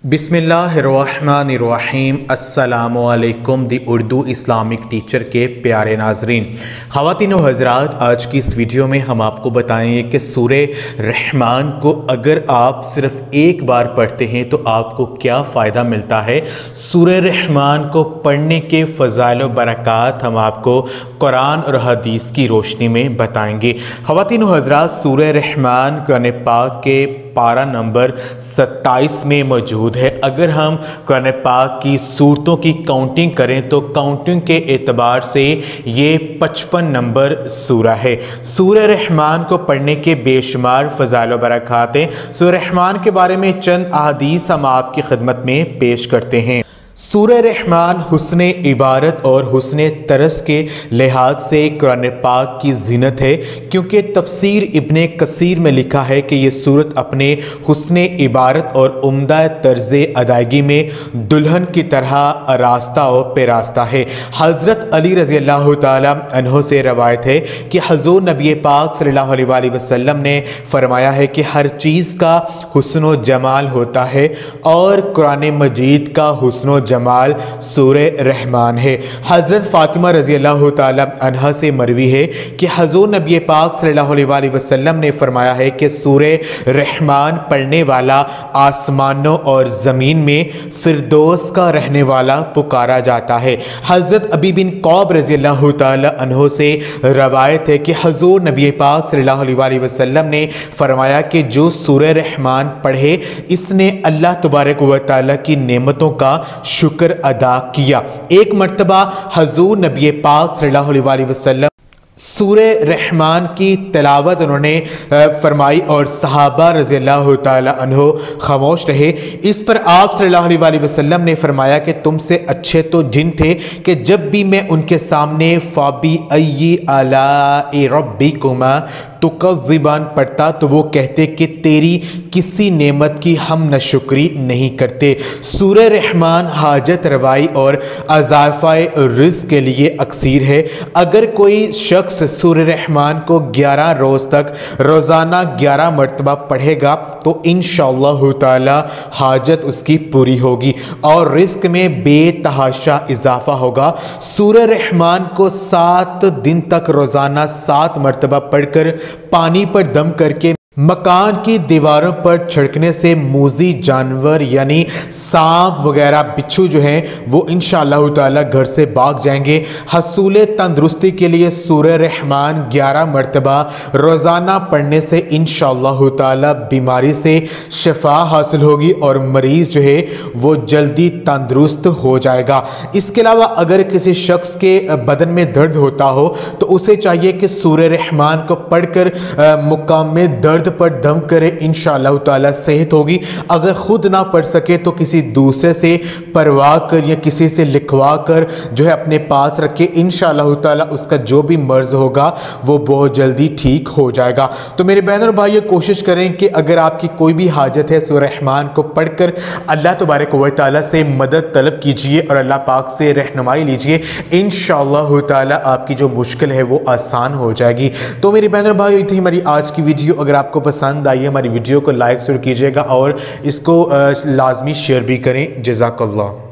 बिस्मिल्लाहिर्रहमानिर्रहीम। अस्सलामु अलैकुम दी उर्दू इस्लामिक टीचर के प्यारे नाजरीन, ख़वातीन व हज़रात, आज की इस वीडियो में हम आपको बताएंगे कि सूरे रहमान को अगर आप सिर्फ एक बार पढ़ते हैं तो आपको क्या फ़ायदा मिलता है। सूरे रहमान को पढ़ने के फ़ज़ाइल व बरक़ात हम आपको कुरान और हदीस की रोशनी में बताएंगे। ख़वातीन व हज़रात, सूरे रहमान कुरान पाक के पारा नंबर 27 में मौजूद है। अगर हम कुरान पाक की सूरतों की काउंटिंग करें तो काउंटिंग के एतबार से ये 55 नंबर सूरा है। सूरह रहमान को पढ़ने के बेशुमार फ़ज़ाइल व बरक़ात हैं। सूरह रहमान के बारे में चंद अहादीस हम आपकी खिदमत में पेश करते हैं। सूरह रहमान हुस्न इबारत और हुस्न तरस के लिहाज से कुरान पाक की ज़ीनत है, क्योंकि तफसीर इब्ने कसीर में लिखा है कि ये सूरत अपने हुस्न इबारत और उम्दा तर्ज़ अदायगी में दुल्हन की तरह रास्ता और पेरास्ता है। हज़रत अली रज़ी अल्लाह ताला अन्हो से रवायत है कि हज़ूर नबी पाक सल्लल्लाहु अलैहि वसल्लम ने फरमाया है कि हर चीज़ का हुस्न व जमाल होता है और कुरान मजीद का हुस्न व जमाल सूरह रहमान है। हज़रत फ़ातिमा रज़ी अल्लाह ताला अन्हा से मरवी है कि हज़ूर नबी पाक सल्लल्लाहु अलैहि वसल्लम ने फरमाया है कि सूरह रहमान पढ़ने वाला आसमानों और ज़मीन में फिरदौस का रहने वाला पुकारा जाता है। हज़रत अबी बिन कौब रज़ी अल्लाह ताला अन्हो से रवायत है कि हज़ूर नबी पाक सल्लल्लाहु अलैहि वसल्लम ने फरमाया कि जो सूरह रहमान पढ़े इसने अल्लाह तबारक व तआला की नेमतों का शुक्र अदा किया। एक मर्तबा हज़ूर नबी पाक सल्लल्लाहु अलैहि वसल्लम सूरह रहमान की तिलावत उन्होंने फरमाई और सहाबा रज़ी अल्लाह ताला अन्हो खामोश रहे। इस पर आप सल्लल्लाहु अलैहि वसल्लम ने फरमाया कि तुमसे अच्छे तो जिन थे कि जब भी मैं उनके सामने फ़ाबी अय्यी आलाइ रब्बिकुमा तुकज़्ज़िबान पढ़ता तो वो कहते कि तेरी किसी नेमत की हम नशुक्री नहीं करते। सूरह रहमान हाजत रवाई और अज़ाफ़ाए रिज़्क़ के लिए अक्सीर है। अगर कोई शख्स सूरह रहमान को 11 रोज़ तक रोज़ाना 11 मरतबा पढ़ेगा तो इंशाअल्लाह ताला हाजत उसकी पूरी होगी और रिज़्क़ में बेतहाशा इजाफ़ा होगा। सूरह रहमान को 7 दिन तक रोज़ाना 7 मरतबा पढ़कर पानी पर दम करके मकान की दीवारों पर छिड़कने से मूज़ी जानवर यानी सांप वगैरह बिच्छू जो हैं वो इंशाअल्लाह ताला घर से भाग जाएंगे। हसूल तंदुरुस्ती के लिए सूरह रहमान 11 मरतबा रोज़ाना पढ़ने से इंशाअल्लाह ताला बीमारी से शिफा हासिल होगी और मरीज़ जो है वो जल्दी तंदुरुस्त हो जाएगा। इसके अलावा अगर किसी शख्स के बदन में दर्द होता हो तो उसे चाहिए कि सूरह रहमान को पढ़कर मुकाम में दर्द पर दम करे, इंशाअल्लाह ताला सेहत होगी। अगर खुद ना पढ़ सके तो किसी दूसरे से परवाह कर या किसी से लिखवा कर जो है अपने पास रखे, इंशाअल्लाह ताला उसका जो भी मर्ज होगा वो बहुत जल्दी ठीक हो जाएगा। तो मेरे बहन और भाइयों, कोशिश करें कि अगर आपकी कोई भी हाजत है सूरह रहमान को पढ़कर अल्लाह तबारक व तआला से मदद तलब कीजिए और अल्लाह पाक से रहनुमाई लीजिए। इंशाअल्लाह ताला आपकी जो मुश्किल है वो आसान हो जाएगी। तो मेरी बहन और भाइयों, ये थी हमारी आज की वीडियो। अगर आपको पसंद आई है हमारी वीडियो को लाइक ज़रूर कीजिएगा और इसको लाजमी शेयर भी करें। जज़ाकल्लाह।